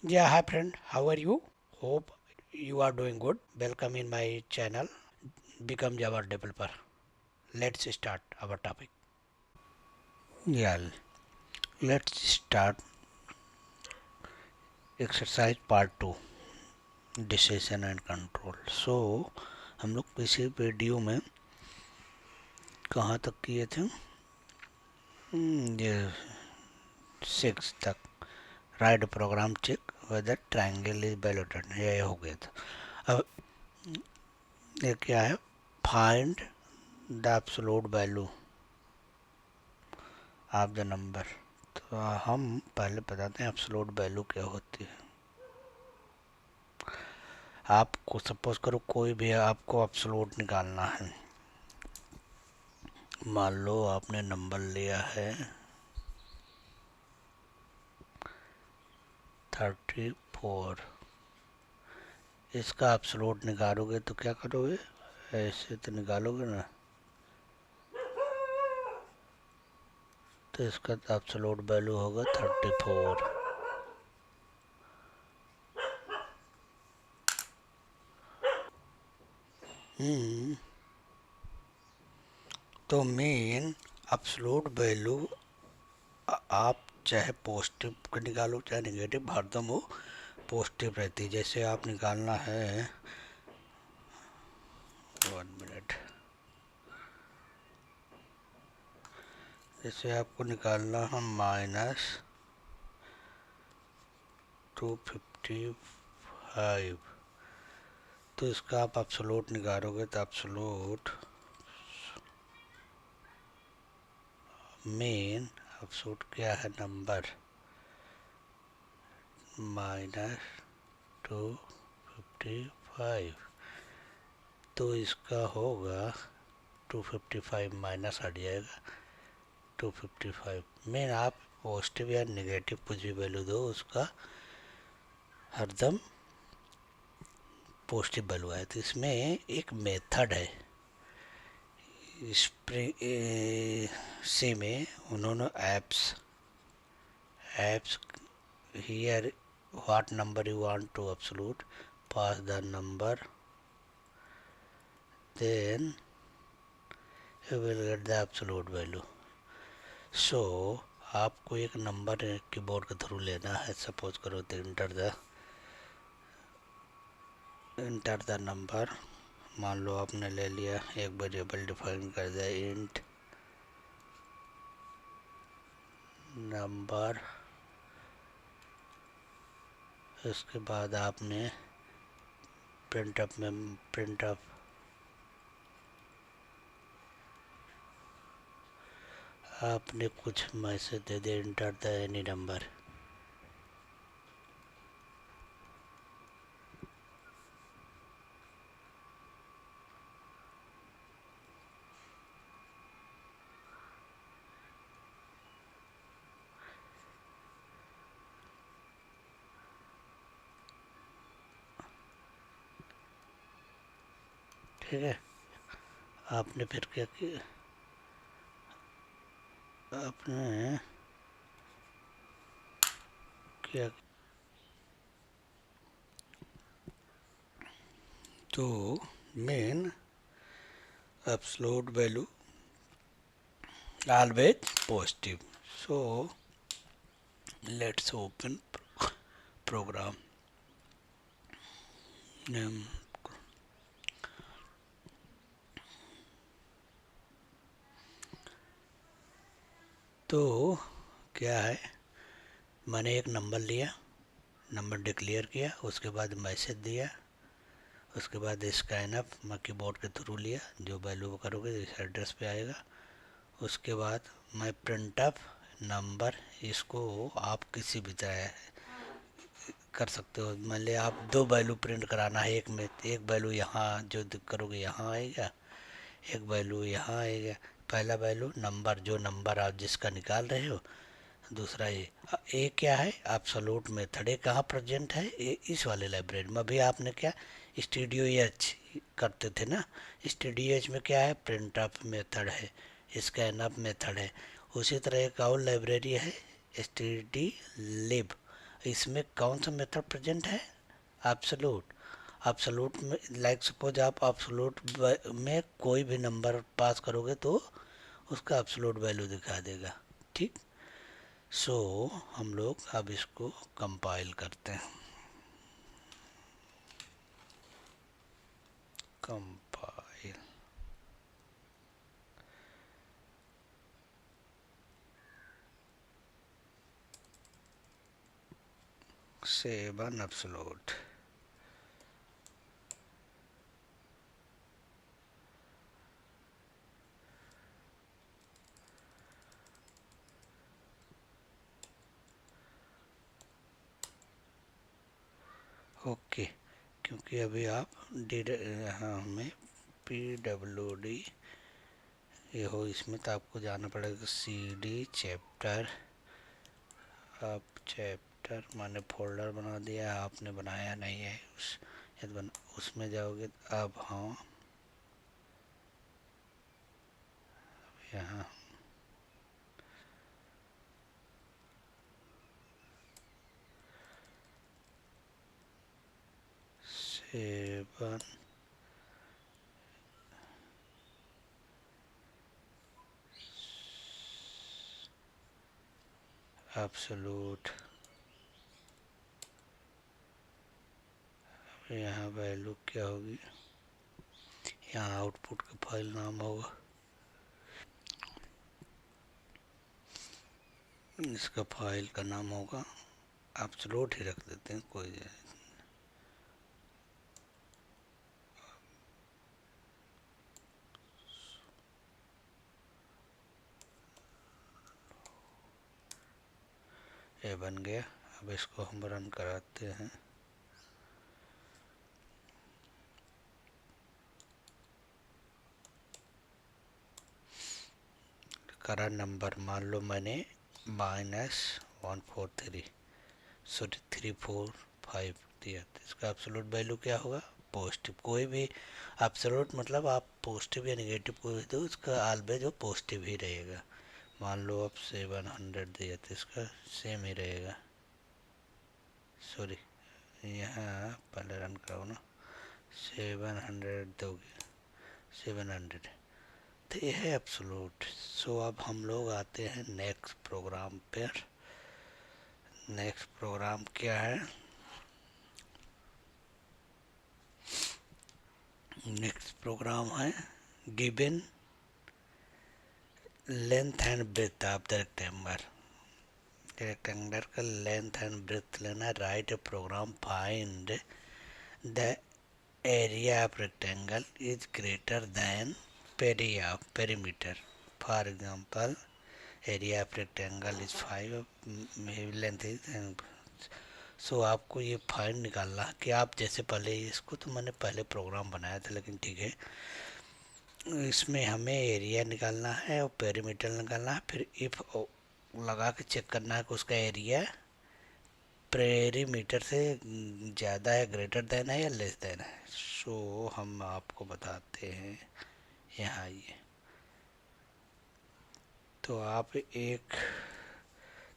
Yeah, hi friend, how are you? Hope you are doing good. Welcome in my channel Become Java Developer. Let's start our topic. Yeah, let's start exercise part 2 decision and control. So हम लोग पिछले video में कहाँ तक किए थे? ये 6 तक right program check whether triangle is validated ये हो गया था. अब ये क्या है? Find the absolute value of the number. तो हम पहले बताते हैं एब्सोल्यूट वैल्यू क्या होती है. आपको सपोज करो कोई भी आपको एब्सोल्यूट निकालना है. मान लो आपने नंबर लिया है 34. इसका एब्सोल्यूट निकालोगे तो क्या करोगे? ऐसे तो निकालोगे ना. तो इसका एब्सोल्यूट वैल्यू होगा 34. तो मेन एब्सोल्यूट वैल्यू आप चाहे पॉजिटिव का निकालो चाहे नेगेटिव, हरदम वो पॉजिटिव रहती है. जैसे आप निकालना है 1 मिनट. जैसे आपको निकालना है -255. तो इसका आप एब्सोल्यूट निकालोगे तो एब्सोल्यूट मेन एब्सोल्यूट क्या है? नंबर -255. तो इसका होगा 255 माइनस हट जाएगा 255. मेन आप पॉजिटिव या नेगेटिव कुछ भी वैल्यू दो उसका हरदम पॉजिटिव वैल्यू आए. तो इसमें एक मेथड है सी में उन्होंने एप्स here what number you want to absolute pass the number then you will get the absolute value. So आपको एक नंबर कीबोर्ड के थ्रू लेना है. सपोज करो तो इंटर द नंबर. मान लो आपने ले लिया, एक वेरिएबल डिफाइन कर दिया इंट नंबर. इसके बाद आपने प्रिंटअप आपने कुछ मैसेज दे दिया इंटर द एनी नंबर. ठीक है. आपने फिर क्या किया? आपने क्या? तो main absolute value always positive. So let's open program. तो क्या है, मैंने एक नंबर लिया, नंबर डिक्लेयर किया, उसके बाद मैसेज दिया, उसके बाद स्कैनअप मैं कीबोर्ड के थ्रू लिया. जो वैल्यू करोगे इस एड्रेस पे आएगा. उसके बाद मैं प्रिंटअप नंबर. इसको आप किसी भी तरह कर सकते हो. मान लिया आप दो वैल्यू प्रिंट कराना है, एक में एक वैल्यू यहाँ जो करोगे यहाँ आएगा, एक वैल्यू यहाँ आएगा. पहला वैल्यू नंबर, जो नंबर आप जिसका निकाल रहे हो. दूसरा ये क्या है? Absolute method. ये कहाँ प्रेजेंट है? ये इस वाले लाइब्रेरी में. अभी आपने क्या स्टूडियो एच करते थे ना. स्टूडियो एच में क्या है? प्रिंट अप मेथड है, स्कैन अप मेथड है. उसी तरह एक और लाइब्रेरी है स्टडी लिब. इसमें कौन सा मेथड प्रेजेंट है? एब्सोल्यूट। एब्सोल्यूट में लाइक सपोज आप एब्सोल्यूट में कोई भी नंबर पास करोगे तो उसका एब्सोल्यूट वैल्यू दिखा देगा। ठीक। सो हम लोग अब इसको कंपाइल करते हैं। Compile. Save an absolute. Okay. क्योंकि अभी आप हाँ हमें PWD ये हो इसमें तो आपको जाना पड़ेगा CD चैप्टर। आप चैप्टर माने फोल्डर बना दिया, आपने बनाया नहीं है उसमें जाओगे। अब हाँ यहाँ सेवन एब्सोल्यूट। यहाँ वैल्यू क्या होगी? यहाँ आउटपुट का फाइल नाम होगा, इसका फाइल का नाम होगा एब्सोल्यूट ही रख देते हैं कोई। ये बन गया। अब इसको हम रन कराते हैं। करा नंबर मान लो मैंने -143 सॉरी 345 दिया, तो इसका एब्सोल्यूट वैल्यू क्या होगा? पॉजिटिव। कोई भी एब्सोल्यूट मतलब आप पॉजिटिव या नेगेटिव कोई भी दो, उसका ऑलवेज वो पॉजिटिव ही रहेगा। मान लो आप 700 दिया तो इसका सेम ही रहेगा। सॉरी यहाँ पहले रन कराओ ना। 700 दोगे, 700, तो ये है एब्सोल्यूट। सो अब हम लोग आते हैं नेक्स्ट प्रोग्राम पर। नेक्स्ट प्रोग्राम क्या है? नेक्स्ट प्रोग्राम है given length and breadth of the rectangle. Rectangle का लेंथ एंड ब्रेथ लेना। Write a program find the area of rectangle is greater than perimeter. For example, area of rectangle is 5, length is सो आपको ये find निकालना है कि आप जैसे पहले इसको तो मैंने पहले प्रोग्राम बनाया था, लेकिन ठीक है इसमें हमें एरिया निकालना है और पेरीमीटर निकालना है। फिर इफ लगा के चेक करना है कि उसका एरिया पेरीमीटर से ज़्यादा है, ग्रेटर देन है या लेस देन है। सो हम आपको बताते हैं यहाँ ये। तो आप एक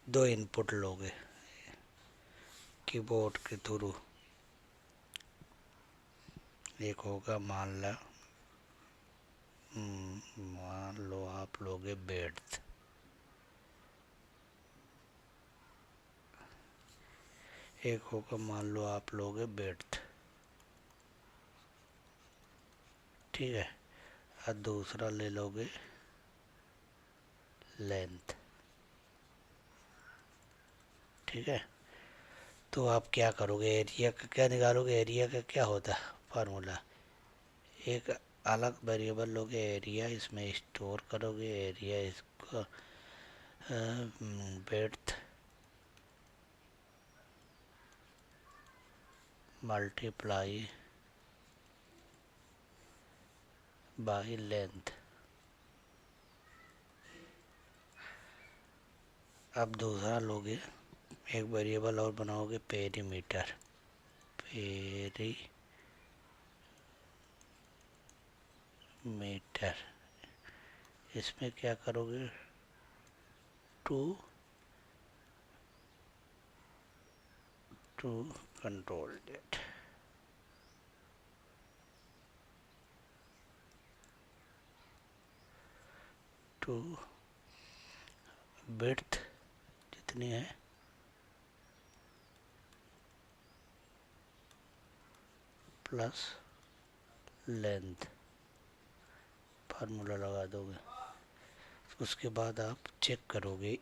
दो इनपुट लोगे कीबोर्ड के थ्रू। एक होगा मान लो आप लोगे बेड्थ। एक होगा मान लो आप लोगे बेड्थ, ठीक है। और दूसरा ले लोगे लेंथ, ठीक है। तो आप क्या करोगे? एरिया का क्या निकालोगे? एरिया का क्या होता है फार्मूला? एक अलग वेरिएबल लोगे एरिया, इसमें स्टोर करोगे एरिया, इसको बेड्थ मल्टीप्लाई बाई लेंथ। अब दूसरा लोगे एक वेरिएबल और बनाओगे पेरीमीटर। पेरीमीटर इसमें क्या करोगे? 2 to control that. To width जितनी है प्लस लेंथ, फार्मूला लगा दोगे। उसके बाद आप चेक करोगे,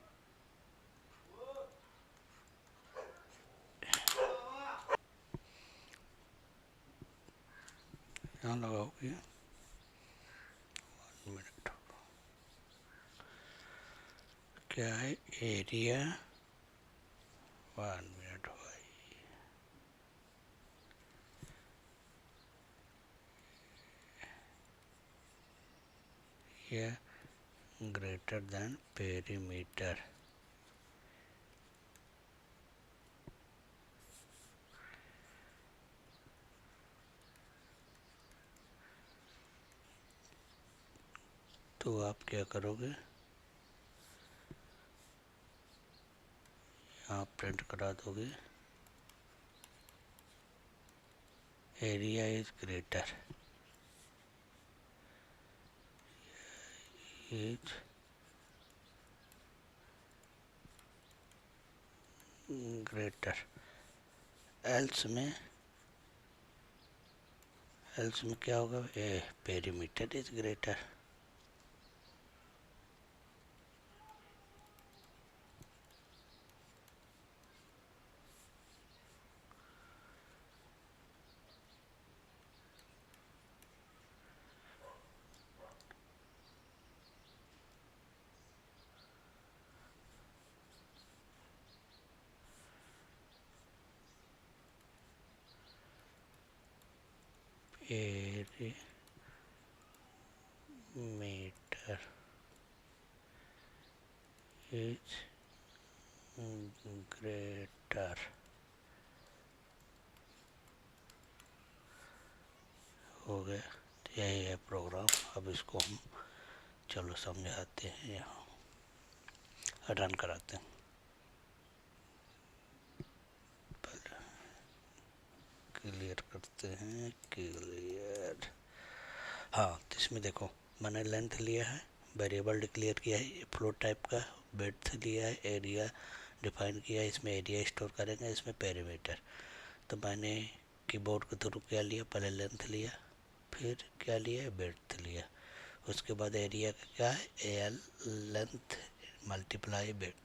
यहाँ लगाओगे 1 मिनट। क्या है एरिया, 1 मिनट भाई, यह ग्रेटर देन पेरीमीटर। तो आप क्या करोगे, यहाँ प्रिंट करा दोगे area is greater is greater, else में क्या होगा, perimeter is greater. Perimeter is greater, हो गया। यही है प्रोग्राम। अब इसको हम चलो समझाते हैं, यहाँ रन कराते हैं। क्लियर करते हैं, क्लियर। हाँ, तो इसमें देखो मैंने लेंथ लिया है, वेरिएबल डिक्लेयर किया है, फ्लोट टाइप का, विड्थ लिया है, एरिया डिफाइन किया है, इसमें एरिया स्टोर करेंगे, इसमें पेरीमीटर। तो मैंने कीबोर्ड के थ्रू क्या लिया, पहले लेंथ लिया, फिर क्या लिया, विड्थ लिया। उसके बाद एरिया का क्या है, एल लेंथ मल्टीप्लाई विड्थ,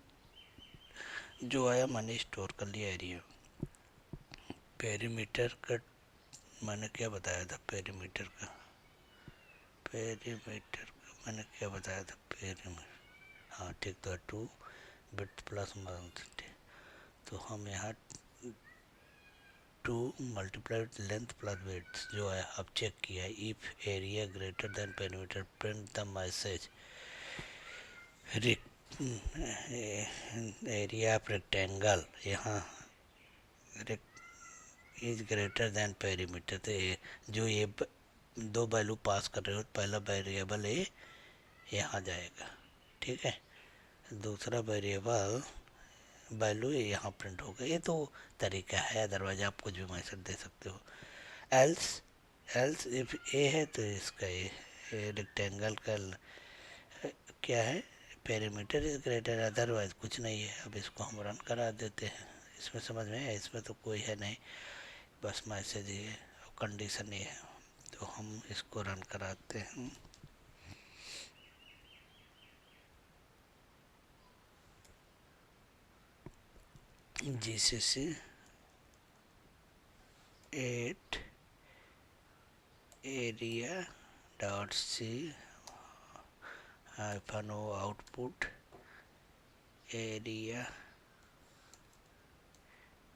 जो आया मैंने स्टोर कर लिया एरिया। पेरीमीटर का मैंने क्या बताया था, पेरीमीटर का मैंने क्या बताया था, पेरीमीटर, हाँ ठीक, तो 2 विड्थ प्लस मल्टी, तो हम यहाँ 2 मल्टीप्लाइड लेंथ प्लस विड्थ जो है अब चेक किया है। If area greater than perimeter print the message area of rectangle, यहाँ इज ग्रेटर देन पेरीमीटर। तो जो ये दो वैल्यू पास कर रहे हो, पहला वेरिएबल ए यहाँ जाएगा, ठीक है, दूसरा वेरिएबल वैल्यू यहाँ प्रिंट होगा। ये तो तरीका है, अदरवाइज आप कुछ भी मैसेज दे सकते हो। एल्स इफ ए है तो इसका ए रेक्टेंगल का क्या है, पेरीमीटर इज ग्रेटर, अदरवाइज कुछ नहीं है। अब इसको हम रन करा देते हैं। इसमें समझ में है, इसमें तो कोई है नहीं, बस मैसेज ही है, कंडीशन ही है। तो हम इसको रन कराते हैं। GCC 8 area dot C hyphen O output area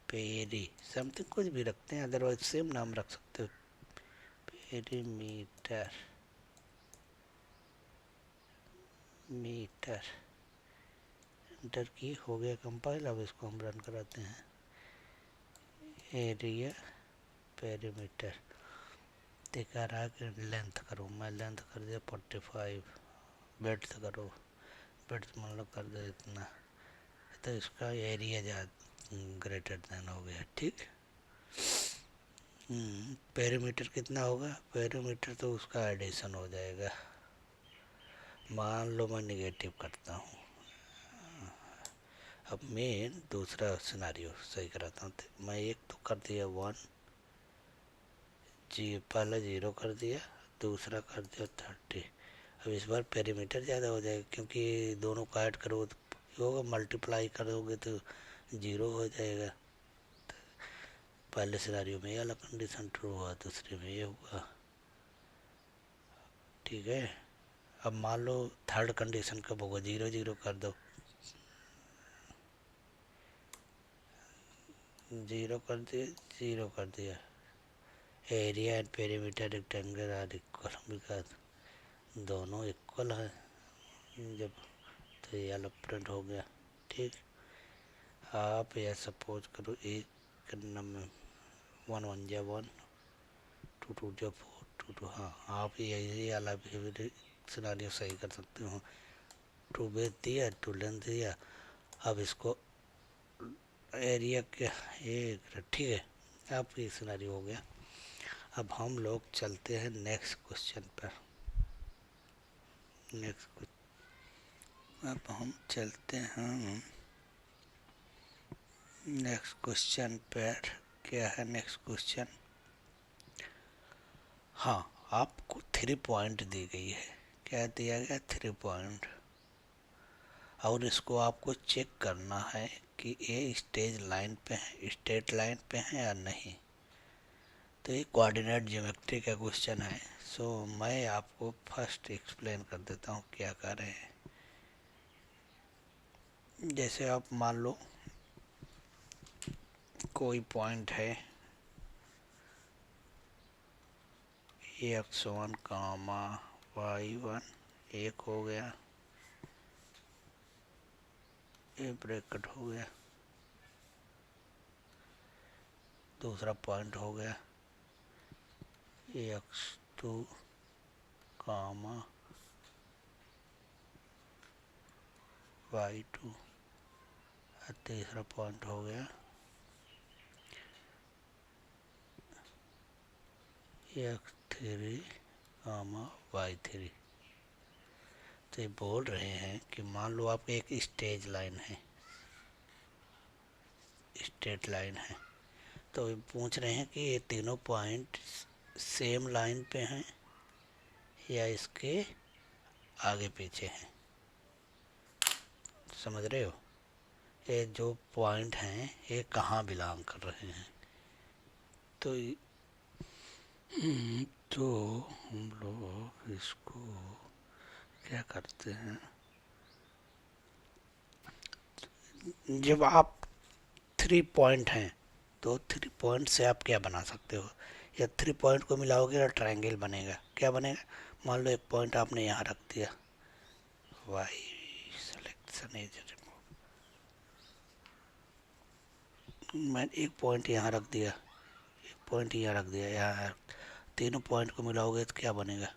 पेरी समथिंग कुछ भी रखते हैं, अदरवाइज सेम नाम रख सकते हो, पेरीमीटर मीटर। एंटर की, हो गया कंपाइल। अब इसको हम रन कराते हैं। एरिया पेरीमीटर दिखा रहा है कि लेंथ करो, मैं लेंथ कर दिया 45, बेड्थ करो, बेड्थ मतलब कर दो इतना, तो इसका एरिया ग्रेटर देन हो गया, ठीक। पेरीमीटर कितना होगा, पेरीमीटर तो उसका एडिशन हो जाएगा। मान लो मैं निगेटिव करता हूँ। अब मैं दूसरा सिनारियो सही कराता हूँ। मैं एक तो कर दिया 1 जी, पहला 0 कर दिया, दूसरा कर दिया 30। अब इस बार पेरीमीटर ज़्यादा हो जाएगा, क्योंकि दोनों को ऐड करोगे तो होगा, मल्टीप्लाई करोगे तो 0 हो जाएगा। पहले सिनारियो में ये वाला कंडीशन ट्रू हुआ, दूसरे में ये हुआ, ठीक है। अब मान लो थर्ड कंडीशन कब होगा, 0 0 कर दो, 0 कर दिया, 0 कर दिया। Area and perimeter rectangle are equal, because दोनों इक्वल है। जब तो ये वाला प्रिंट हो गया, ठीक। आप यह सपोज करो एक नंबर 1 1 जा 1, 2 2 जा 4, 2 2, हाँ आप यही वाला भी सिनारियो सही कर सकते हो। 2 बेस दिया, 2 लेंथ दिया। अब इसको एरिया क्या ये, ठीक है, अब ये सिनारियो हो गया। अब हम लोग चलते हैं नेक्स्ट क्वेश्चन पर। अब हम चलते हैं नेक्स्ट क्वेश्चन पर। क्या है नेक्स्ट क्वेश्चन, हाँ आपको 3 पॉइंट दी गई है। क्या दिया गया, 3 पॉइंट, और इसको आपको चेक करना है कि ये स्टेज लाइन पे है, स्ट्रेट लाइन पे है या नहीं। तो ये कोऑर्डिनेट ज्योमेट्री का क्वेश्चन है। सो मैं आपको फर्स्ट एक्सप्लेन कर देता हूँ क्या कर रहे हैं। जैसे आप मान लो कोई पॉइंट है x1 कामा y1, एक हो गया, ये ब्रैकेट हो गया। दूसरा पॉइंट हो गया x2 कामा y2, और तीसरा पॉइंट हो गया x3 कामा y3। तो ये बोल रहे हैं कि मान लो आपकी एक स्ट्रेट लाइन है, स्ट्रेट लाइन है, तो ये पूछ रहे हैं कि ये तीनों पॉइंट सेम लाइन पे हैं या इसके आगे पीछे हैं। समझ रहे हो, ये जो पॉइंट हैं ये कहाँ बिलोंग कर रहे हैं। तो तो हम लोग इसको क्या करते हैं, जब आप 3 पॉइंट हैं तो 3 पॉइंट से आप क्या बना सकते हो, या 3 पॉइंट को मिलाओगे तो ट्रायंगल बनेगा। क्या बनेगा, मान लो एक पॉइंट आपने यहाँ रख दिया, वाई सिलेक्शन इज रिमूव, मैं एक पॉइंट यहाँ रख दिया, एक पॉइंट यहाँ रख दिया, यहाँ तीनों पॉइंट को मिलाओगे तो क्या बनेगा,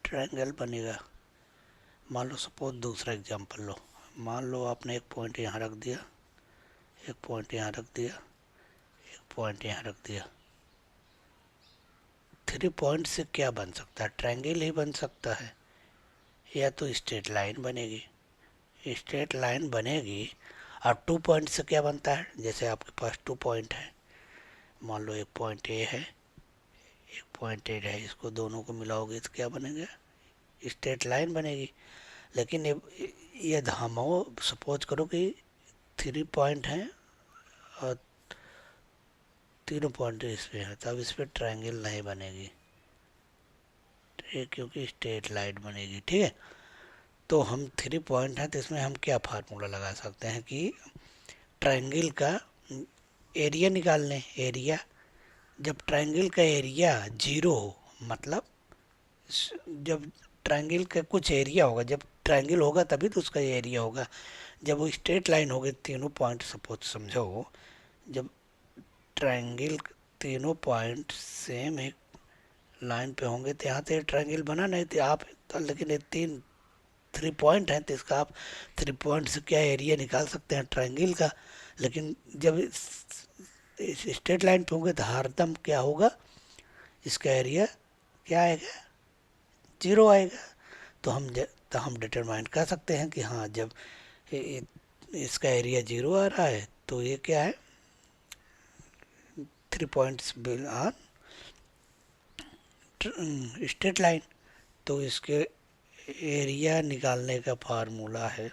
ट्रायंगल बनेगा। मान लो सपोज दूसरा एग्जांपल लो, मान लो आपने एक पॉइंट यहाँ रख दिया, एक पॉइंट यहाँ रख दिया, एक पॉइंट यहाँ रख दिया। 3 पॉइंट से क्या बन सकता है, ट्रायंगल ही बन सकता है, या तो स्ट्रेट लाइन बनेगी। स्ट्रेट लाइन बनेगी। और 2 पॉइंट से क्या बनता है, जैसे आपके पास 2 पॉइंट है, मान लो एक पॉइंट ए है, एक पॉइंट ए है, इसको दोनों को मिलाओगे तो क्या बनेगा, स्ट्रेट लाइन बनेगी। लेकिन ये हम सपोज करो कि 3 पॉइंट हैं और तीनों पॉइंट इस पे है, तब इस पर ट्रायंगल नहीं बनेगी, क्योंकि स्ट्रेट लाइन बनेगी, ठीक है। तो हम 3 पॉइंट हैं, तो इसमें हम क्या फार्मूला लगा सकते हैं कि ट्रायंगल का एरिया निकाल लें। एरिया, जब ट्रायंगल का एरिया 0 हो, मतलब जब ट्रायंगल का कुछ एरिया होगा, जब ट्रायंगल होगा तभी तो उसका एरिया होगा। जब वो स्ट्रेट लाइन हो गई, तीनों पॉइंट सपोज समझो, जब ट्रायंगल तीनों पॉइंट सेम एक लाइन पे होंगे तो यहाँ तो ट्रायंगल बना नहीं, तो आप तो लेकिन ये 3 3 पॉइंट हैं तो इसका आप 3 पॉइंट से क्या एरिया निकाल सकते हैं ट्रायंगल का। लेकिन जब इस स्ट्रेट लाइन पे होंगे तो हरदम क्या होगा, इसका एरिया क्या आएगा, 0 आएगा। तो हम डिटरमाइन कर सकते हैं कि हाँ जब इसका एरिया 0 आ रहा है तो ये क्या है, 3 पॉइंट्स ऑन स्ट्रेट लाइन। तो इसके एरिया निकालने का फार्मूला है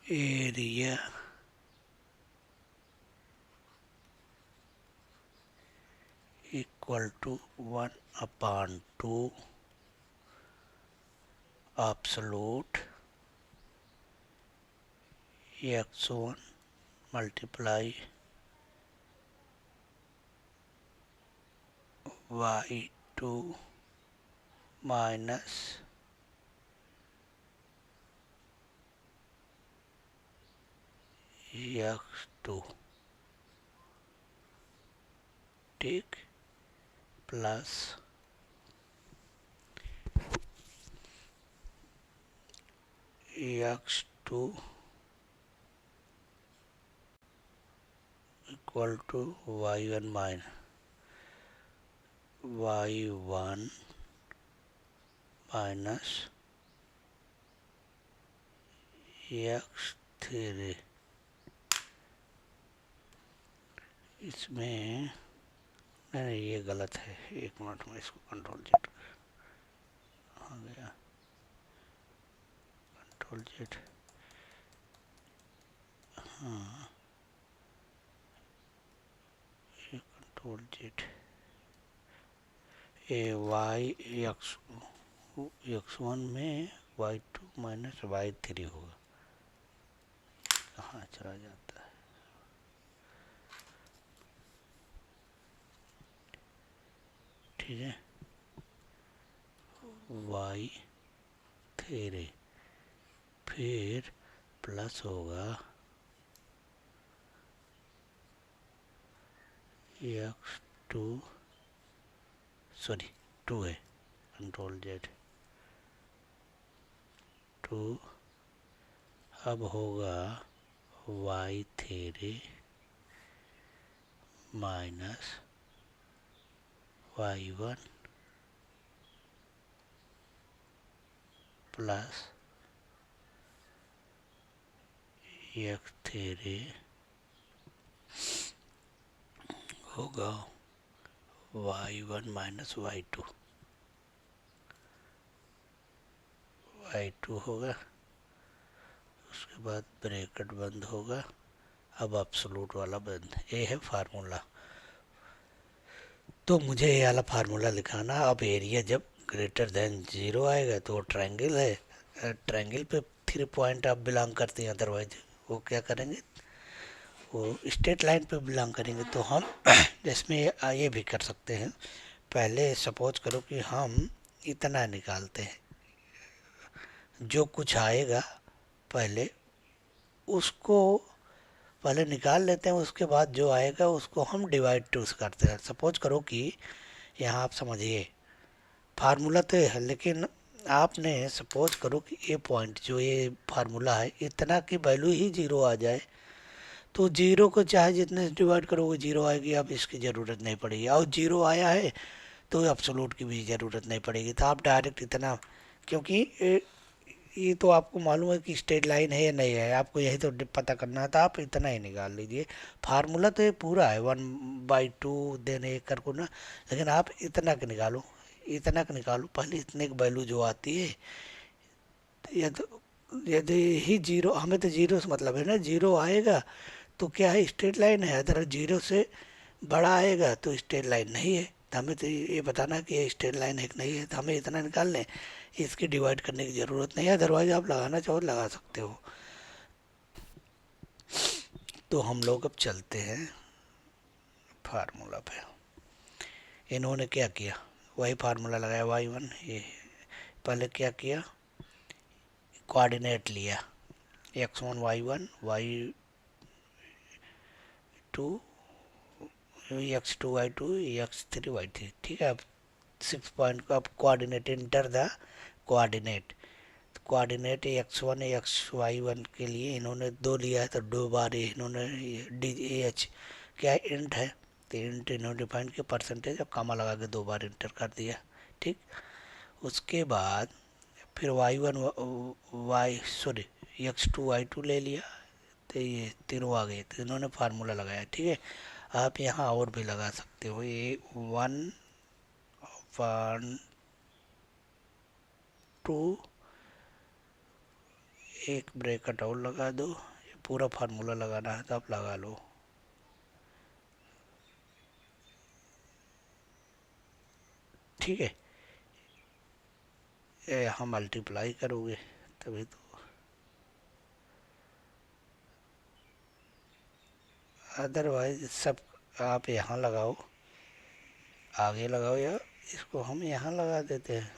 area equal to 1/2 absolute x1 multiply y2 minus x2, ठीक, plus x2 equal to y1 minus x3। इसमें नहीं, ये गलत है, एक मिनट में इसको कंट्रोल जेड आ गया, कंट्रोल जेड, हाँ ये कंट्रोल जेड, ए वाई x1 में y2 माइनस y3 होगा, कहाँ चला जाता है, ठीक है, y3 फिर प्लस होगा x2, सॉरी 2 है, कंट्रोल जेड 2, अब होगा y3 minus y1 plus x3 होगा y1 माइनस y2 होगा, उसके बाद ब्रैकेट बंद होगा, अब एब्सोल्यूट वाला बंद, ये है फार्मूला। तो मुझे ये वाला फार्मूला लिखाना। अब एरिया जब ग्रेटर देन 0 आएगा तो वो ट्रायंगल है, ट्रायंगल पे 3 पॉइंट आप बिलोंग करते हैं, अदरवाइज वो क्या करेंगे, वो स्ट्रेट लाइन पे बिलोंग करेंगे। तो हम इसमें ये भी कर सकते हैं, पहले सपोज करो कि हम इतना निकालते हैं, जो कुछ आएगा पहले उसको पहले निकाल लेते हैं, उसके बाद जो आएगा उसको हम डिवाइड टू से करते हैं। सपोज करो कि यहाँ आप समझिए फार्मूला तो है, लेकिन आपने सपोज करो कि ये पॉइंट जो ये फार्मूला है इतना की वैल्यू ही 0 आ जाए, तो 0 को चाहे जितने से डिवाइड करोगे 0 आएगी, अब इसकी ज़रूरत नहीं पड़ेगी। और 0 आया है तो एब्सोल्यूट की भी ज़रूरत नहीं पड़ेगी, तो आप डायरेक्ट इतना, क्योंकि ये तो आपको मालूम है कि स्ट्रेट लाइन है या नहीं है, आपको यही तो पता करना है, तो आप इतना ही निकाल लीजिए। फार्मूला तो ये पूरा है 1/2 देन एक कर को ना, लेकिन आप इतना का निकालो, इतना का निकालो पहले, इतने की वैल्यू जो आती है, यदि ही 0, हमें तो 0 से मतलब है ना, 0 आएगा तो क्या है, स्ट्रेट लाइन है, अगर 0 से बड़ा आएगा तो स्ट्रेट लाइन नहीं है। तो हमें तो ये बताना कि ये स्ट्रेट लाइन है कि नहीं है, तो हमें इतना निकाल लें, इसकी डिवाइड करने की ज़रूरत नहीं है, अदरवाइज आप लगाना चाहो लगा सकते हो। तो हम लोग अब चलते हैं फार्मूला पे। इन्होंने क्या किया, वही फार्मूला लगाया y1, ये पहले क्या किया, कोऑर्डिनेट लिया, x1 y1 y2 x2 y2 x3 y3, ठीक है। अब 6 पॉइंट को अब coordinate, enter the coordinate, coordinate x1 x y1 के लिए इन्होंने 2 लिया है, तो 2 बार इन्होंने डी एच क्या है, इंट है, तो इंट इन्होंने डिफाइन किया, परसेंटेज और कॉमा लगा के 2 बार इंटर कर दिया, ठीक। उसके बाद फिर x2 y2 ले लिया, तो ये तीनों आ गए, तो इन्होंने फार्मूला लगाया, ठीक है। आप यहाँ और भी लगा सकते हो, ये 1 1 2, एक ब्रैकेट और लगा दो, ये पूरा फार्मूला लगाना है तो आप लगा लो, ठीक है। ये यहाँ मल्टीप्लाई करोगे तभी तो, अदरवाइज सब आप यहाँ लगाओ, आगे लगाओ, या इसको हम यहाँ लगा देते हैं,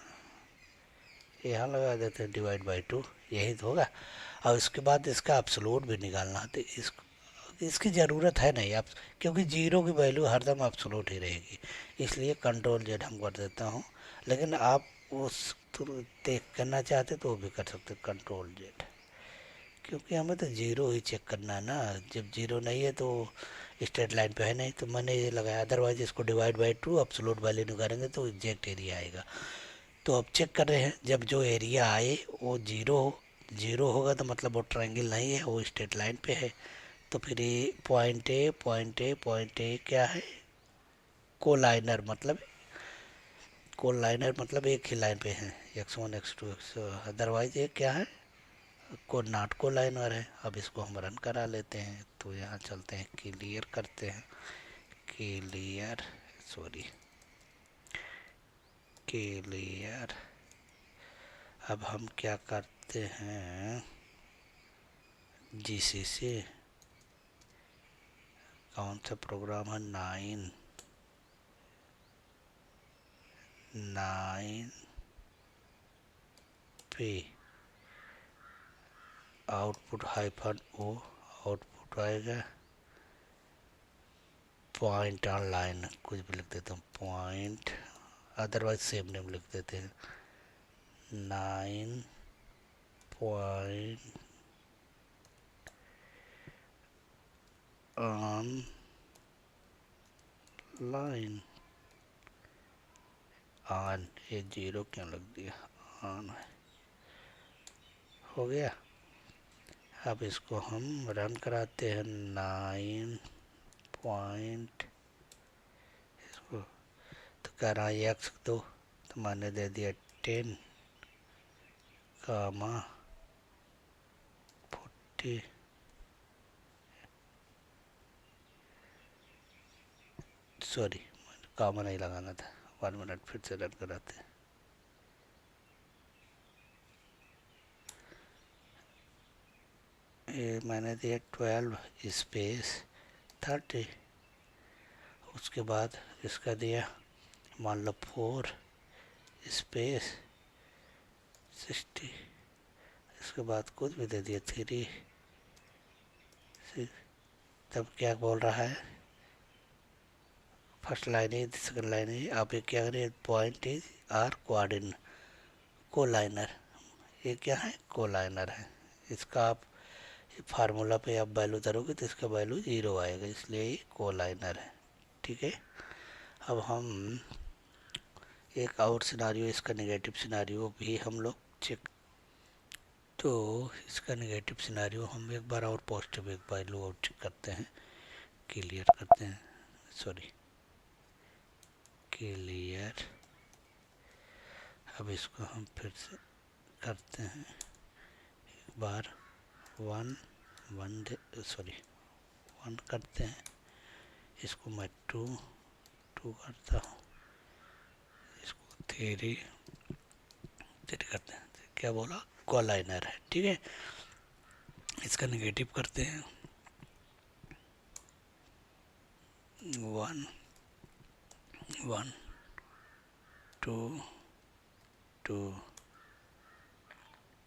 यहाँ लगा देते हैं डिवाइड बाई 2, यही तो होगा। और उसके बाद इसका एब्सोल्यूट भी निकालना है, तो इसकी ज़रूरत है नहीं आप, क्योंकि जीरो की वैल्यू हरदम एब्सोल्यूट ही रहेगी, इसलिए कंट्रोल जेड हम कर देता हूँ। लेकिन आप उस देख करना चाहते तो वो भी कर सकते, कंट्रोल जेड, क्योंकि हमें तो जीरो ही चेक करना है ना, जब जीरो नहीं है तो स्ट्रेट लाइन पे है नहीं, तो मैंने ये लगाया। अदरवाइज इसको डिवाइड बाई 2 एब्सोल्यूट वैल्यू निकालेंगे तो एग्जैक्ट एरिया आएगा। तो अब चेक कर रहे हैं, जब जो एरिया आए वो जीरो होगा तो मतलब वो ट्रायंगल नहीं है, वो स्ट्रेट लाइन पे है। तो फिर ये पॉइंट ए क्या है, कोलाइनर, मतलब एक ही लाइन पे है, x1 x2 x, अदरवाइज ये क्या है, को नॉट कोलाइनर है। अब इसको हम रन करा लेते हैं, तो यहाँ चलते हैं, क्लियर करते हैं, क्लियर, सॉरी क्लियर। अब हम क्या करते हैं, जीसीसी कौन सा प्रोग्राम है, 9 पे आउटपुट -o, आउटपुट आएगा पॉइंट ऑनलाइन, कुछ भी लिख देता हूँ पॉइंट, अदरवाइज सेम नेम लिख देते हैं, 9 पॉइंट ऑनलाइन, ऑन, ये जीरो क्यों लग दिया, ऑन है, हो गया। अब इसको हम रन कराते हैं, 9 पॉइंट, इसको तो कह रहा है x दो, तो मैंने दे दिया 10, 40, सॉरी कामा नहीं लगाना था, 1 मिनट फिर से रन कराते हैं। ये मैंने दिया 12 स्पेस 30, उसके बाद इसका दिया मान लो 4 स्पेस 60, इसके बाद कुछ भी दे दिया 3, तब क्या बोल रहा है, फर्स्ट लाइन है, सेकंड लाइन है, आप ये क्या करें, पॉइंट इज आर कोलाइनर, ये क्या है, कोलाइनर है। इसका आप फार्मूला पे आप वैल्यू धरोगे तो इसका वैल्यू 0 आएगा, इसलिए ये कोलाइनर है, ठीक है। अब हम एक और सिनारियो, इसका नेगेटिव सिनारियो भी हम लोग चेक, तो इसका नेगेटिव सिनारियो हम एक बार और पॉजिटिव एक वैल्यू और चेक करते हैं, क्लियर करते हैं, सॉरी क्लियर। अब इसको हम फिर से करते हैं एक बार, 1 करते हैं, इसको मैं 2 करता हूँ, इसको 3 करते हैं, क्या बोला, कोलाइनर है, ठीक है। इसका नेगेटिव करते हैं, 1 2 2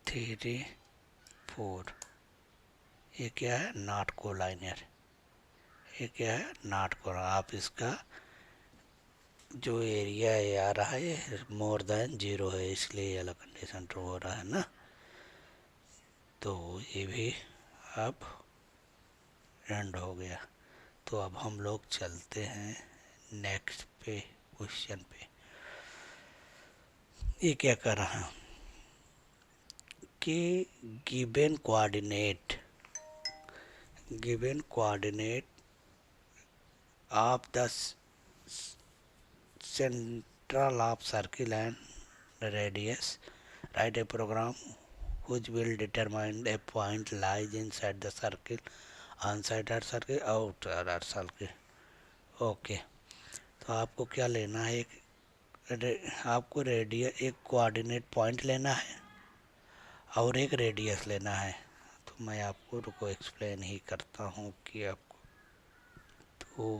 3 4, ये क्या है, नॉट कोलाइनर, ये क्या है, नॉट कोण। आप इसका जो एरिया ये आ रहा है मोर देन 0 है, इसलिए ये वाला कंडीशन ट्रू हो रहा है ना। तो ये भी अब एंड हो गया। तो अब हम लोग चलते हैं नेक्स्ट पे, क्वेश्चन पे। ये क्या कर रहा है कि given coordinate of the central of circle and radius, write a program which will determine a point lies inside the circle, inside that circle, outside that circle. Okay, तो आपको क्या लेना है, आपको रेडियस, एक कोऑर्डिनेट पॉइंट लेना है और एक रेडियस लेना है। तो मैं आपको रुको एक्सप्लेन ही करता हूँ कि आपको, तो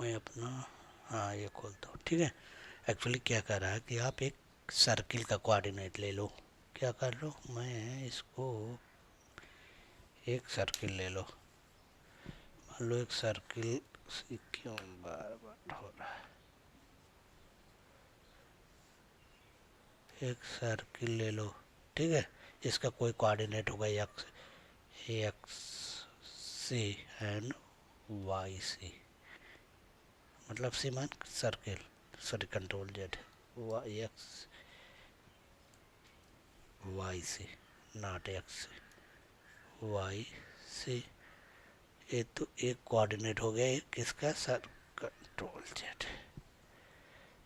मैं अपना, हाँ ये खोलता हूँ, ठीक है। एक्चुअली क्या कर रहा है कि आप एक सर्किल का कोऑर्डिनेट ले लो। क्या कर लो, मैं इसको एक सर्किल ले लो, मान लो एक सर्किल, क्यों बार बार हो रहा है, एक सर्किल ले लो, ठीक है। इसका कोई कोऑर्डिनेट होगा X C and Y C, मतलब सी मान circle, sorry control Z, Y X Y C, not X Y C. ये तो एक कोऑर्डिनेट हो गया, एक किसका, सर कंट्रोल जेड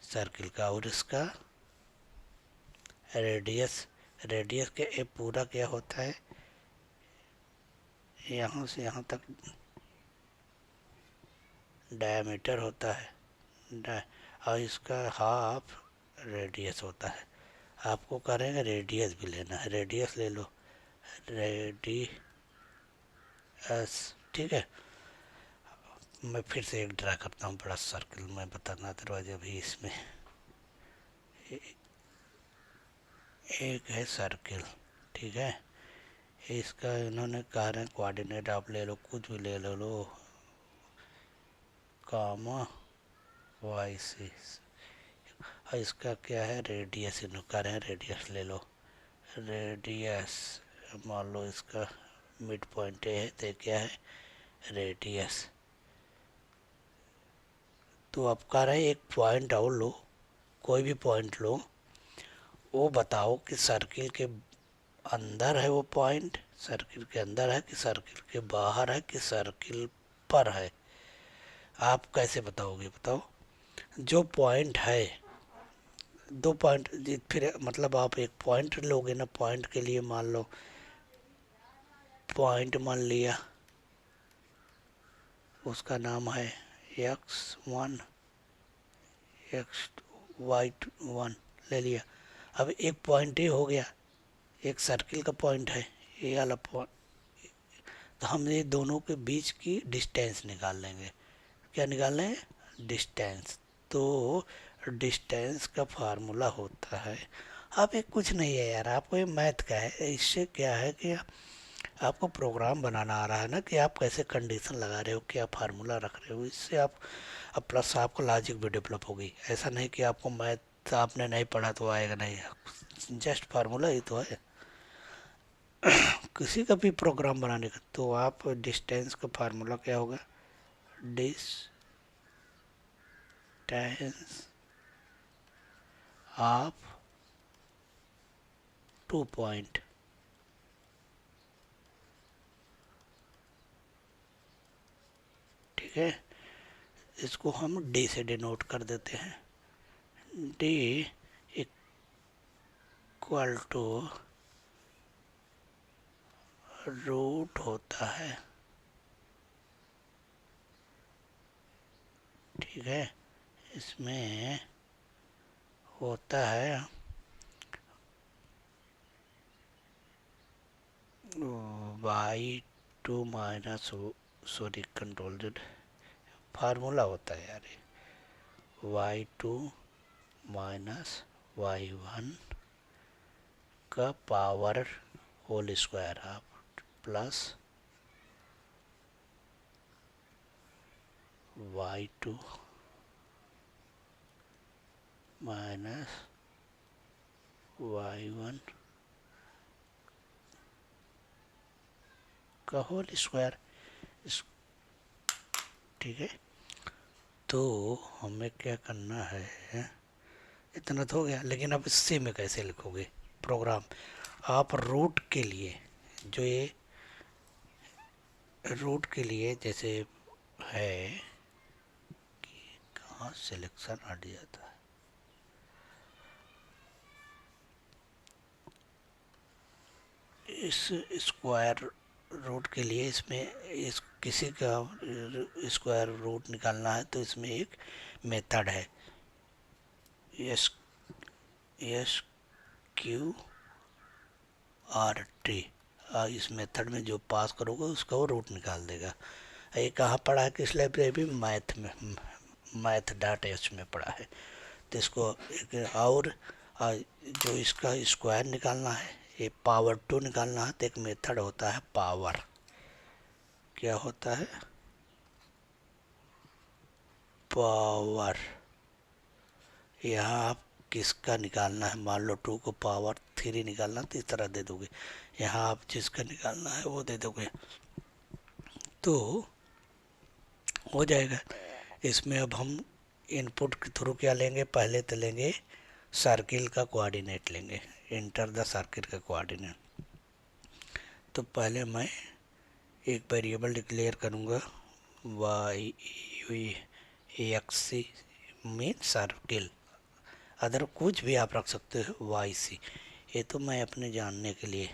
सर्किल का, और इसका रेडियस, रेडियस के ये पूरा क्या होता है, यहाँ से यहाँ तक डायमीटर होता है, और इसका हाफ रेडियस होता है। आपको करेंगे रेडियस भी लेना है, रेडियस ले लो, रेडियस, ठीक है। मैं फिर से एक ड्रा करता हूँ बड़ा सर्किल, मैं बताना दरवाजा भी इसमें, एक है सर्किल, ठीक है। इसका इन्होंने कहा है कोऑर्डिनेट आप ले लो, कुछ भी ले लो, कामा वाई सी, और इसका क्या है रेडियस, इन्होंने कह रहे हैं रेडियस ले लो, रेडियस मान लो इसका मिड पॉइंट है, तो क्या है रेडियस। तो आप कह रहे हैं एक पॉइंट और लो, कोई भी पॉइंट लो, वो बताओ कि सर्किल के अंदर है वो पॉइंट, सर्किल के अंदर है कि सर्किल के बाहर है कि सर्किल पर है। आप कैसे बताओगे, बताओ। जो पॉइंट है, दो पॉइंट, फिर मतलब आप एक पॉइंट लोगे ना, पॉइंट के लिए मान लो, पॉइंट मान लिया, उसका नाम है x1 y1 ले लिया। अब एक पॉइंट ही हो गया, एक सर्किल का पॉइंट है ये वाला पॉइंट, तो हम ये दोनों के बीच की डिस्टेंस निकाल लेंगे। क्या निकाल लेंगे, डिस्टेंस। तो डिस्टेंस का फार्मूला होता है, आप एक कुछ नहीं है यार, आपको ये मैथ का है। इससे क्या है कि आपको प्रोग्राम बनाना आ रहा है ना, कि आप कैसे कंडीशन लगा रहे हो, क्या फार्मूला रख रहे हो, इससे आप अब प्लस आपको लॉजिक भी डेवलप होगी। ऐसा नहीं कि आपको मैथ आपने नहीं पढ़ा तो आएगा नहीं, जस्ट फार्मूला ही तो है किसी का भी प्रोग्राम बनाने का। तो आप डिस्टेंस का फार्मूला क्या होगा, डिस्टेंस ऑफ टू पॉइंट, ठीक है। इसको हम डी से डिनोट कर देते हैं, डी इक्वल टू रूट होता है, ठीक है। इसमें होता है y2 minus, sorry control Z, formula होता है यार, y2 माइनस y1 का पावर होल स्क्वायर आप प्लस y2 माइनस y1 का होल स्क्वायर। ठीक है, तो हमें क्या करना है, इतना तो हो गया, लेकिन अब इससे में कैसे लिखोगे प्रोग्राम। आप रूट के लिए, जो ये रूट के लिए जैसे है कि कहाँ सिलेक्शन हट जाता है, इस स्क्वायर रूट के लिए इसमें इस किसी का स्क्वायर रूट निकालना है तो इसमें एक मेथड है S S Q R T. इस मेथड में जो पास करोगे उसका वो रूट निकाल देगा। ये कहाँ पढ़ा है, किस लाइब्रेरी में, मैथ में, math.h में पढ़ा है। तो इसको एक और जो इसका स्क्वायर निकालना है, ये पावर 2 निकालना है, तो एक मेथड होता है पावर। क्या होता है, पावर। यहाँ आप किसका निकालना है, मान लो 2 को पावर 3 निकालना, तो इस तरह दे दोगे। यहाँ आप जिसका निकालना है वो दे दोगे तो हो जाएगा। इसमें अब हम इनपुट के थ्रू क्या लेंगे, पहले तो लेंगे सर्किल का कोऑर्डिनेट लेंगे, इंटर द सर्किल का कोऑर्डिनेट। तो पहले मैं एक वेरिएबल डिक्लेयर करूँगा Y X mean circle, other कुछ भी आप रख सकते हो वाई सी। ये तो मैं अपने जानने के लिए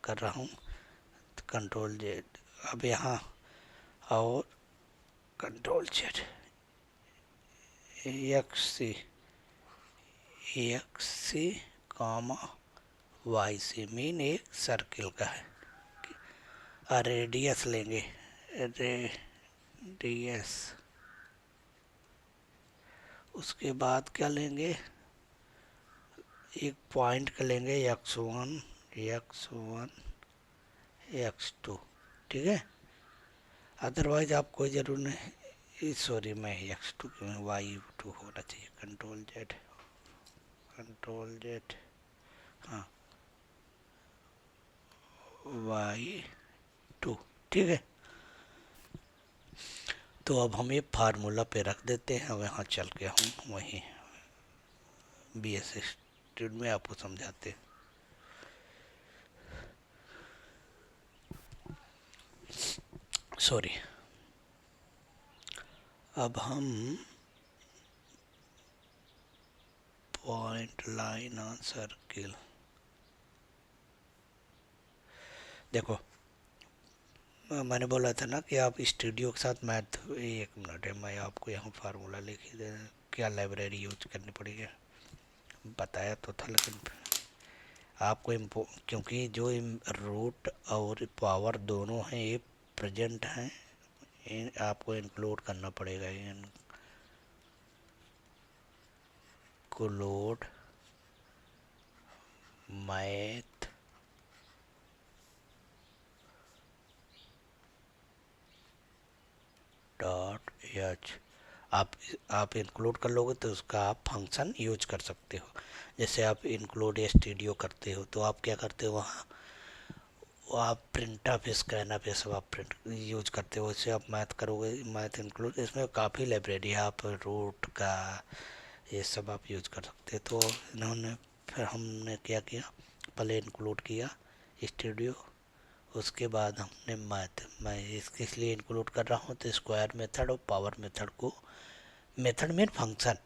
कर रहा हूँ। कंट्रोल जेड, अब यहाँ और कंट्रोल जेड, एक्स सी कामा वाई सी मीन एक सर्किल का है। रेडियस लेंगे, रेडियस, उसके बाद क्या लेंगे, एक पॉइंट का लेंगे x1 x2। ठीक है, अदरवाइज आप कोई ज़रूर नहीं, सॉरी मैं x2 क्यों, y2 होना चाहिए। कंट्रोल जेड हाँ y2। ठीक है, तो अब हम ये फार्मूला पे रख देते हैं। अब यहाँ चल के हम वहीं BS स्टूडेंट में आपको समझाते हैं। सॉरी, अब हम पॉइंट लाइन ऑन सर्किल, देखो मैंने बोला था ना कि आप स्टूडियो के साथ मैथ, एक मिनट है मैं आपको यहाँ फार्मूला लिख ही दे, क्या लाइब्रेरी यूज करनी पड़ेगी बताया तो था, लेकिन आपको क्योंकि जो रूट और पावर दोनों हैं ये प्रेजेंट हैं, आपको इंक्लूड करना पड़ेगा। इंक्लूड मैथ डॉट एच, आप इंक्लूड कर लोगे तो उसका आप फंक्शन यूज कर सकते हो। जैसे आप इंक्लूड स्टूडियो करते हो तो आप क्या करते हो, वहाँ वो आप प्रिंट ऑफ स्कैन ऑफ ये सब आप प्रिंट यूज करते हो। इससे आप मैथ करोगे, मैथ इंक्लूड, इसमें काफ़ी लाइब्रेरी है, आप रूट का ये सब आप यूज कर सकते हैं। तो इन्होंने फिर हमने क्या किया, पहले इंक्लूड किया स्टूडियो, उसके बाद हमने मैथ, मैं इसलिए इंक्लूड कर रहा हूँ तो स्क्वायर मेथड और पावर मेथड को, मेथड मीन फंक्शन,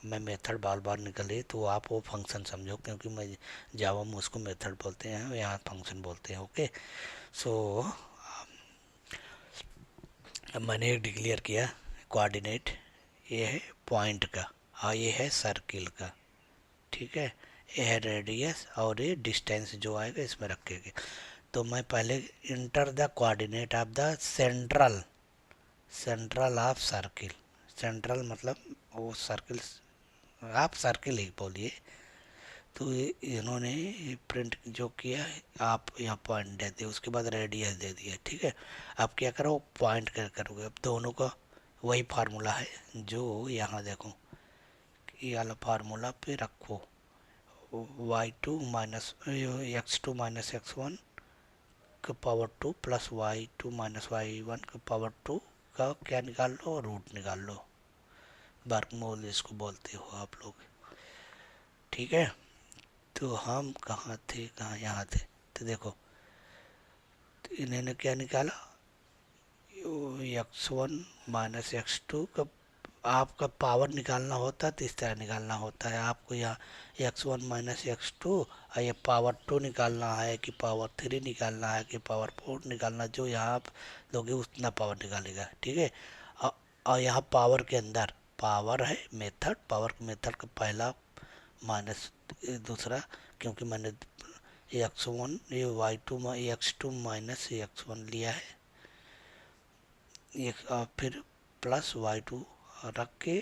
मैं मेथड बार बार निकले तो आप वो फंक्शन समझो, क्योंकि मैं जावा में उसको मेथड बोलते हैं, यहाँ फंक्शन बोलते हैं। ओके, सो मैंने एक डिक्लेयर किया कोऑर्डिनेट, ये है पॉइंट का और ये है सर्किल का। ठीक है, ये है रेडियस और ये डिस्टेंस जो आएगा इसमें रखेंगे। तो मैं पहले enter the coordinate of the central of circle, central मतलब वो सर्किल, आप सर्किल ही बोलिए। तो इन्होंने प्रिंट जो किया, आप यहाँ पॉइंट दे दिए, उसके बाद रेडियस दे दिया। ठीक है, आप क्या करो, पॉइंट कर करोगे, अब दोनों का वही फार्मूला है जो यहाँ देखो, ये वाला फार्मूला पे रखो, y2 minus x2 minus x1 का power 2 plus y2 minus y1 का पावर 2 का क्या निकाल लो, रूट निकाल लो, वर्गमूल इसको बोलते हो आप लोग। ठीक है, तो हम कहाँ थे, कहाँ, यहाँ थे। तो देखो, तो इन्होंने क्या निकाला, x1 माइनस x2 का आपका पावर निकालना होता है तो इस तरह निकालना होता है आपको। यहाँ x1 माइनस x2 और ये पावर 2 निकालना है कि पावर 3 निकालना है कि पावर 4 निकालना, जो यहाँ आप दोगे उतना पावर निकालेगा। ठीक है, और यहाँ पावर के अंदर पावर है मेथड, पावर मेथड का पहला माइनस दूसरा, क्योंकि मैंने x1 ये y2 x2 माइनस x1 लिया है, फिर प्लस y2 रख के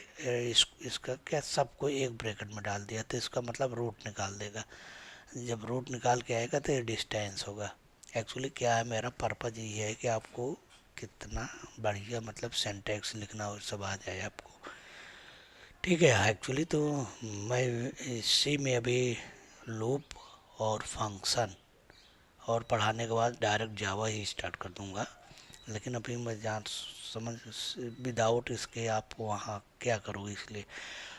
इसका क्या सबको एक ब्रैकेट में डाल दिया, तो इसका मतलब रूट निकाल देगा। जब रूट निकाल के आएगा तो ये डिस्टेंस होगा। एक्चुअली क्या है, मेरा पर्पज़ ये है कि आपको कितना बढ़िया मतलब सिंटैक्स लिखना और सब आ जाए आपको। ठीक है, एक्चुअली तो मैं इसी में अभी लूप और फंक्शन और पढ़ाने के बाद डायरेक्ट जावा ही स्टार्ट कर दूंगा, लेकिन अभी मैं जान समझ विदाउट इसके आप वहाँ क्या करोगे, इसलिए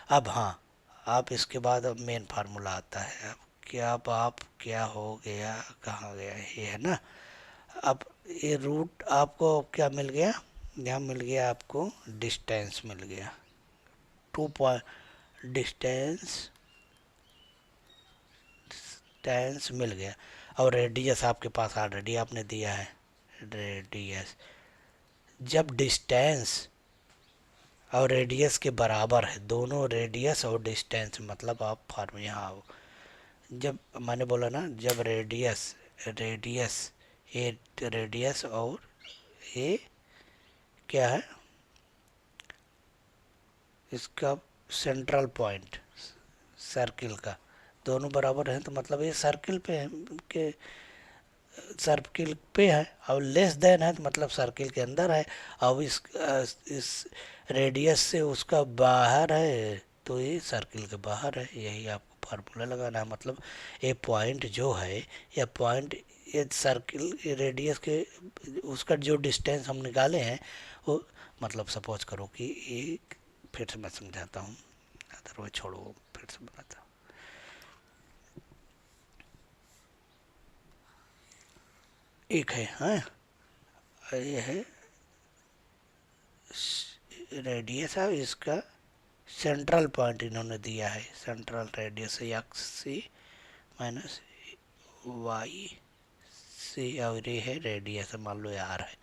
अब हाँ, आप इसके बाद अब मेन फार्मूला आता है। अब क्या आप क्या हो गया, कहाँ गया, ये है ना। अब ये रूट आपको क्या मिल गया, यहाँ मिल गया आपको डिस्टेंस मिल गया, 2 पॉइंट डिस्टेंस डिस्टेंस मिल गया। और रेडियस आपके पास ऑलरेडी आपने दिया है, रेडियस जब डिस्टेंस और रेडियस के बराबर है, दोनों रेडियस और डिस्टेंस, मतलब आप फार्म यहाँ आओ, जब मैंने बोला ना, जब रेडियस रेडियस ये रेडियस और ये क्या है इसका सेंट्रल पॉइंट सर्किल का, दोनों बराबर हैं, तो मतलब ये सर्किल पे है के सर्किल पे है, और लेस देन है तो मतलब सर्किल के अंदर है, और इस रेडियस से उसका बाहर है तो ये सर्किल के बाहर है। यही आपको फार्मूला लगाना है। मतलब ये पॉइंट जो है, या पॉइंट ये सर्किल रेडियस के उसका जो डिस्टेंस हम निकाले हैं वो, मतलब सपोज करो कि एक, फिर से मैं समझाता हूँ, अदरवाइज छोड़ो, फिर से बताता हूँ। एक है, हाँ, ये है रेडियस है, इसका सेंट्रल पॉइंट इन्होंने दिया है, सेंट्रल रेडियस एक्स सी माइनस वाई सी, और ये है रेडियस, मान लो आर है,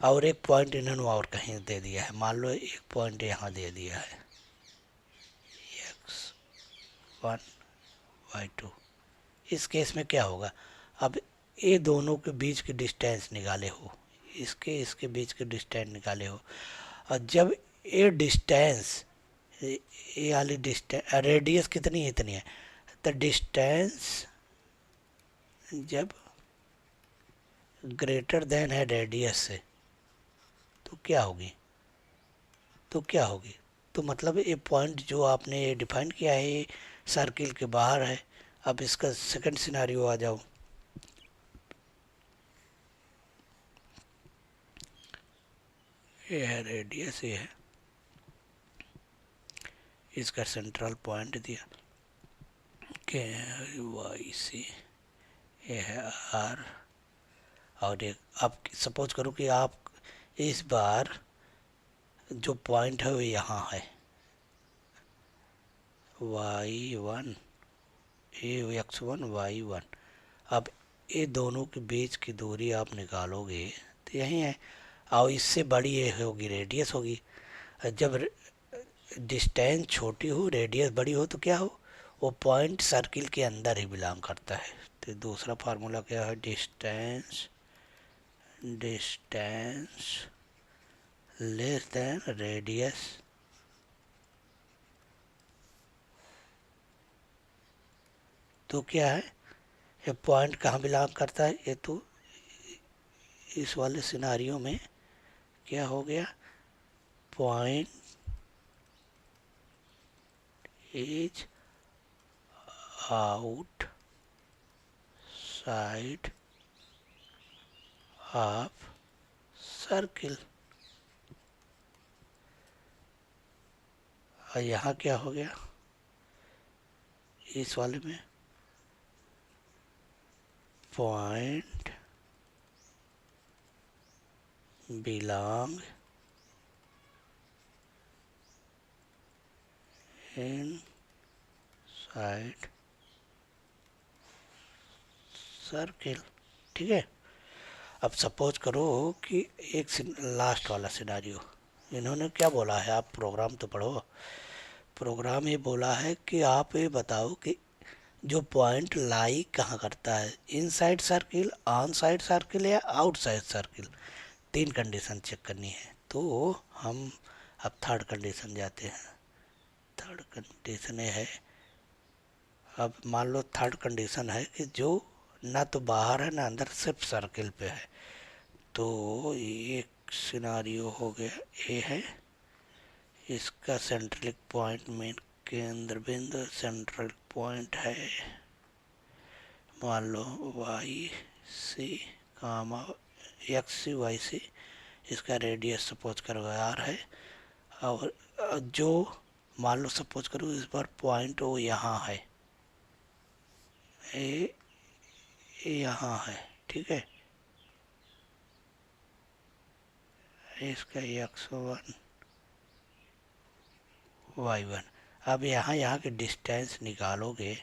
और एक पॉइंट इन्होंने और कहीं दे दिया है, मान लो एक पॉइंट यहाँ दे दिया है x1 y2। इस केस में क्या होगा, अब ये दोनों के बीच की डिस्टेंस निकाले हो, इसके बीच के डिस्टेंस निकाले हो, और जब ये डिस्टेंस, ये वाली डिस्टेंस रेडियस कितनी है, इतनी है, तो डिस्टेंस जब ग्रेटर देन है रेडियस से तो क्या होगी, तो मतलब ये पॉइंट जो आपने ये डिफाइन किया है ये सर्किल के बाहर है। अब इसका सेकंड सिनारियो आ जाओ, ये है रेडियस, ये है इसका सेंट्रल पॉइंट दिया के वाई सी, ये है आर, और एक आप सपोज करो कि आप इस बार जो पॉइंट है वो यहाँ है y1, ये x1 y1। अब ये दोनों के बीच की दूरी आप निकालोगे तो यही है, और इससे बड़ी ये होगी रेडियस होगी। जब डिस्टेंस छोटी हो रेडियस बड़ी हो तो क्या हो, वो पॉइंट सर्किल के अंदर ही बिलोंग करता है। तो दूसरा फार्मूला क्या है, डिस्टेंस लेस देन रेडियस, तो क्या है, ये पॉइंट कहाँ बिलोंग करता है, ये तो इस वाले सिनारियो में क्या हो गया, point is outside of circle. और यहाँ क्या हो गया इस वाले में, point belong in side circle. ठीक है। अब सपोज करो कि एक लास्ट वाला सिनारियो, इन्होंने क्या बोला है, आप प्रोग्राम तो पढ़ो। प्रोग्राम ये बोला है कि आप ये बताओ कि जो पॉइंट लाई कहाँ करता है, inside circle, on side circle या आउटसाइड सर्किल। 3 कंडीशन चेक करनी है। तो हम अब थर्ड कंडीशन जाते हैं। थर्ड कंडीशन ये है, अब मान लो थर्ड कंडीशन है कि जो ना तो बाहर है ना अंदर, सिर्फ सर्किल पे है। तो एक सिनारियो हो गया, ए है, इसका सेंट्रल पॉइंट मेन केंद्र बिंदु सेंट्रल पॉइंट है, मान लो वाई सी कामा एक्स सी वाई सी, इसका रेडियस सपोज करो आर है। और जो मान लो सपोज करो इस बार पॉइंट वो यहाँ है, ए यहाँ है, ठीक है, इसका x1 y1। अब यहाँ के डिस्टेंस निकालोगे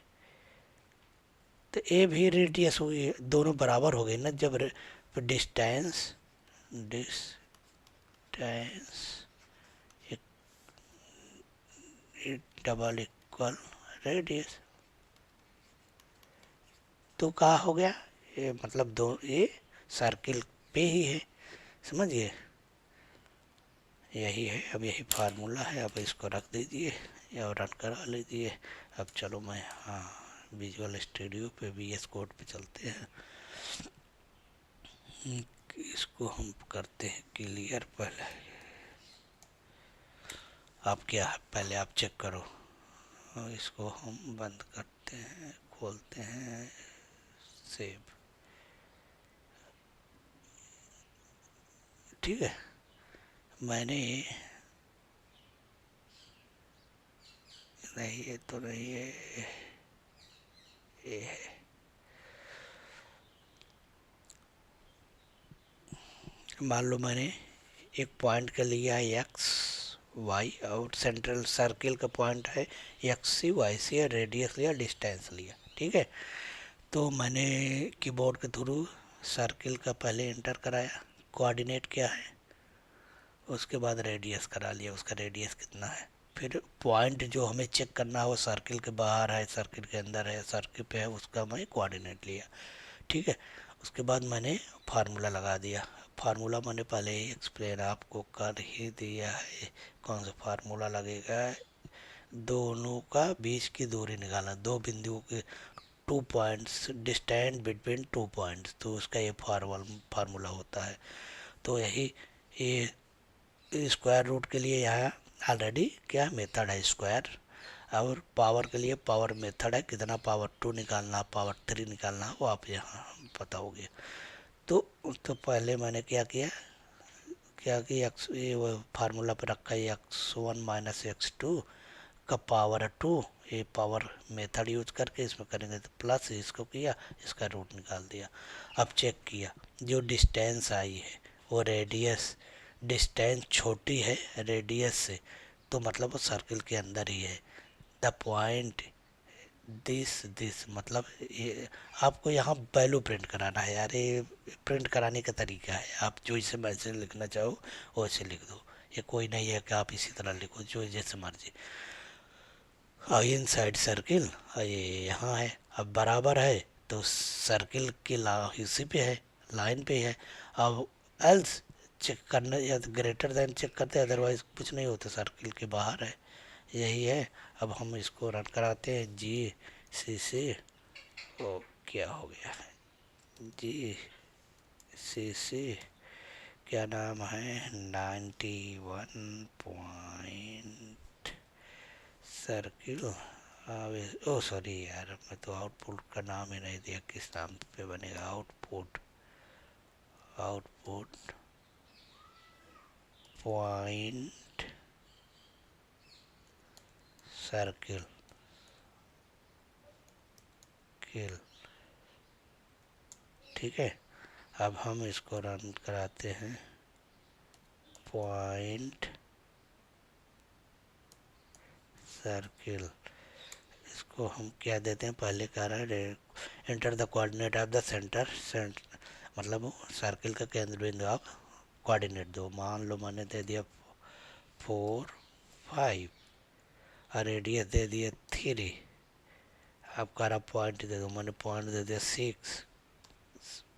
तो ए भी रेडियस होगी, दोनों बराबर हो गए ना। जब डिस्टेंस डबल इक्वल रेडियस, तो कहाँ हो गया ये, मतलब दो ये सर्किल पे ही है, समझिए, यही है। अब यही फार्मूला है। अब इसको रख दीजिए या रन करा लीजिए। अब चलो मैं, हाँ, विजुअल स्टूडियो पे VS कोड पे चलते हैं। इसको हम करते हैं क्लियर। पहले आप क्या है, पहले आप चेक करो। और इसको हम बंद करते हैं, खोलते हैं, सेव। ठीक है, मैंने नहीं, ये तो नहीं है, ये है। मान लो मैंने एक पॉइंट का लिया एक्स वाई, और सेंट्रल सर्किल का पॉइंट है एक्स सी वाई सी, या रेडियस लिया, डिस्टेंस लिया। ठीक है, तो मैंने कीबोर्ड के थ्रू सर्किल का पहले एंटर कराया, कोऑर्डिनेट क्या है, उसके बाद रेडियस करा लिया, उसका रेडियस कितना है। फिर पॉइंट जो हमें चेक करना है वो सर्किल के बाहर है, सर्किल के अंदर है, सर्किल पे है, उसका मैं कोऑर्डिनेट लिया। ठीक है, उसके बाद मैंने फार्मूला लगा दिया। फार्मूला मैंने पहले ही एक्सप्लेन आपको कर ही दिया है। कौन सा फार्मूला लगेगा, दोनों का बीच की दूरी निकालना, दो बिंदुओं के 2 पॉइंट्स डिस्टेंस बिटवीन 2 पॉइंट्स, तो उसका ये फार्मूला होता है। तो यही ये स्क्वायर रूट के लिए यहाँ ऑलरेडी क्या मेथड है, स्क्वायर। और पावर के लिए पावर मेथड है, कितना पावर 2 निकालना, पावर 3 निकालना, वो आप यहाँ पता होगी। तो पहले मैंने क्या किया कि एक्स, ये वो फार्मूला पे रखा है x1 माइनस x2 का पावर 2, ये पावर मेथड यूज करके इसमें करेंगे तो प्लस, इसको किया, इसका रूट निकाल दिया। अब चेक किया, जो डिस्टेंस आई है वो रेडियस, डिस्टेंस छोटी है रेडियस से, तो मतलब वो सर्किल के अंदर ही है। द पॉइंट दिस मतलब ये आपको यहाँ वैल्यू प्रिंट कराना है यार, ये प्रिंट कराने का तरीका है। आप जो इसे मैसेज लिखना चाहो वैसे लिख दो, ये कोई नहीं है कि आप इसी तरह लिखो, जो जैसे मर्जी। इन साइड सर्किल ये यहाँ है, अब बराबर है तो सर्किल की इसी पे है, लाइन पे है। अब एल्स चेक करना, या तो ग्रेटर देन चेक करते हैं, अदरवाइज कुछ नहीं होता, सर्किल के बाहर है, यही है। अब हम इसको रन कराते हैं, GCC, ओ क्या हो गया, GCC क्या नाम है, 91 पॉइंट सर्किल। ओ सॉरी यार, मैं तो आउटपुट का नाम ही नहीं दिया, किस नाम पे बनेगा आउटपुट, आउटपुट पॉइंट सर्किल किल। ठीक है, अब हम इसको रन कराते हैं। पॉइंट सर्किल, इसको हम क्या देते हैं, पहले कह रहा है enter the coordinate of the centre, मतलब सर्किल का केंद्र बिंदु आप कोऑर्डिनेट दो। मान लो मैंने दे दिया 4 5 और रेडियस दे दिया 3। अब कह रहा पॉइंट दे दो, मैंने पॉइंट दे दिया 6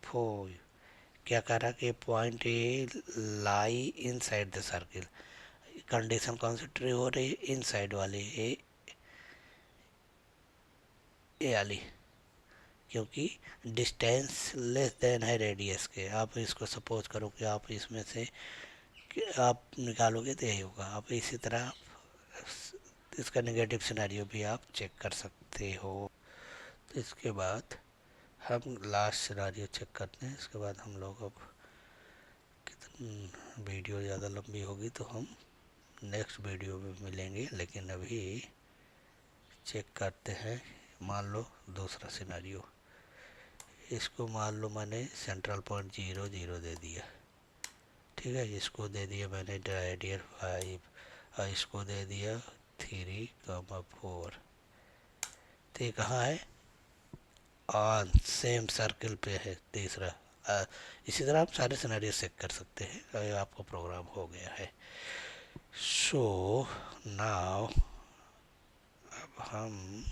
4। क्या कह रहा कि point A lie in side the circle, condition कौन सी ट्रू हो रही है, इन साइड वाली, ए वाली, क्योंकि डिस्टेंस लेस देन है रेडियस के। आप इसको सपोज करो कि आप इसमें से कि आप निकालोगे तो यही होगा। आप इसी तरह इसका नेगेटिव सिनेरियो भी आप चेक कर सकते हो। तो इसके बाद हम लास्ट सिनेरियो चेक करते हैं, इसके बाद हम लोग अब वीडियो ज़्यादा लंबी होगी तो हम नेक्स्ट वीडियो में मिलेंगे, लेकिन अभी चेक करते हैं। मान लो दूसरा सिनेरियो, इसको मान लो मैंने सेंट्रल पॉइंट 0 0 दे दिया। ठीक है, इसको दे दिया मैंने रेडियस 5 और इसको दे दिया 3,4। तो ये कहाँ है, ऑन सेम सर्किल पे है तीसरा। इसी तरह आप सारे सिनेरियो चेक कर सकते हैं, आपका प्रोग्राम हो गया है। सो नाउ अब हम